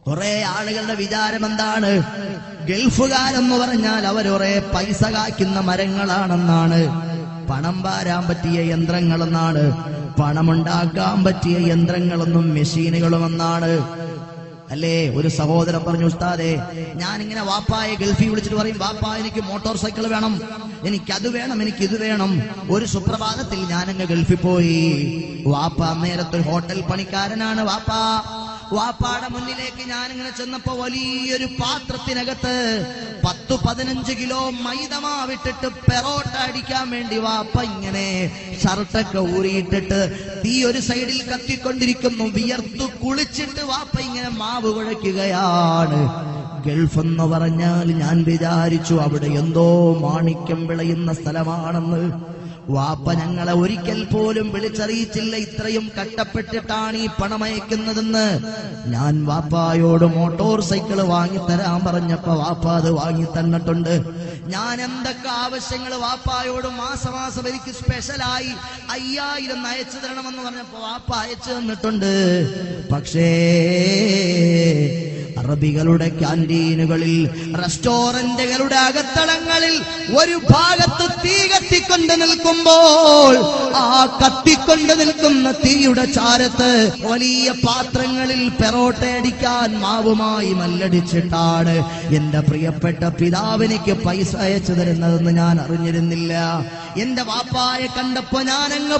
കുറെ ആളുകളുടെ വിചാരം എന്താണ്? ഗൾഫുകാരെന്ന് പറഞ്ഞാൽ അവരൊരേ പൈസ കായ്ക്കുന്ന മരങ്ങളാണെന്നാണ്, പണം പാരാൻ പറ്റിയ യന്ത്രങ്ങളെന്നാണ്, പണമുണ്ടാക്കാൻ പറ്റിയ യന്ത്രങ്ങളെന്നും മെഷീനുകളുമെന്നാണ്. അല്ലേ? ഒരു സഹോദരൻ പറഞ്ഞു, ഉസ്താദേ, ഞാനിങ്ങനെ വാപ്പായെ ഗൾഫിൽ വിളിച്ചിട്ട് പറയും, വാപ്പാ എനിക്ക് മോട്ടോർ സൈക്കിൾ വേണം, എനിക്കത് വേണം, എനിക്കിത് വേണം. ഒരു സുപ്രഭാതത്തിൽ ഞാനങ്ങ് ഗൾഫിൽ പോയി. വാപ്പ നേരത്തെ ഹോട്ടൽ പണിക്കാരനാണ്. വാപ്പാടെ മുന്നിലേക്ക് ഞാനിങ്ങനെ ചെന്നപ്പോ വലിയൊരു പാത്രത്തിനകത്ത് 10-15 കിലോ മൈദമാവിട്ടിട്ട് പെറോട്ട അടിക്കാൻ വേണ്ടി വാപ്പ ഇങ്ങനെ ഷർട്ടൊക്കെ ഊരിയിട്ടിട്ട് തീ ഒരു സൈഡിൽ കത്തിക്കൊണ്ടിരിക്കുന്നു. വിയർത്തു കുളിച്ചിട്ട് വാപ്പ ഇങ്ങനെ മാവ് കുഴയ്ക്കുകയാണ്. ഗൾഫ് എന്ന് പറഞ്ഞാൽ ഞാൻ വിചാരിച്ചു അവിടെ എന്തോ മാണിക്യം വിളയുന്ന സ്ഥലമാണെന്ന്. വാപ്പ ഞങ്ങളെ ഒരിക്കൽ പോലും വിളിച്ചറിയിച്ചില്ല ഇത്രയും കഷ്ടപ്പെട്ടിട്ടാണ് ഈ പണമയക്കുന്നതെന്ന്. ഞാൻ വാപ്പായോട് മോട്ടോർ സൈക്കിൾ വാങ്ങിത്തരാൻ പറഞ്ഞപ്പോ വാപ്പ അത് വാങ്ങി തന്നിട്ടുണ്ട്. ഞാൻ എന്തൊക്കെ ആവശ്യങ്ങൾ വാപ്പായോട് മാസം എനിക്ക് സ്പെഷ്യലായി 5000 അയച്ചു തരണമെന്ന് പറഞ്ഞപ്പോ വാപ്പ അയച്ചു തന്നിട്ടുണ്ട്. പക്ഷേ അറബികളുടെ ക്യാന്റീനുകളിൽ, റെസ്റ്റോറന്റുകളുടെ അകത്തളങ്ങളിൽ ഒരു ഭാഗത്ത് തീ കത്തിക്കൊണ്ട് നിൽക്കുമ്പോൾ ആ കത്തിക്കൊണ്ട് നിൽക്കുന്ന തീയുടെ ചാരത്ത് വലിയ പാത്രങ്ങളിൽ പെറോട്ട അടിക്കാൻ മാവുമായി മല്ലടിച്ചിട്ടാണ് എന്റെ പ്രിയപ്പെട്ട പിതാവിനിക്ക് പൈസ അയച്ചു തരുന്നതെന്ന് ഞാൻ അറിഞ്ഞിരുന്നില്ല. എന്റെ വാപ്പായെ കണ്ടപ്പോ ഞാനങ്ങ്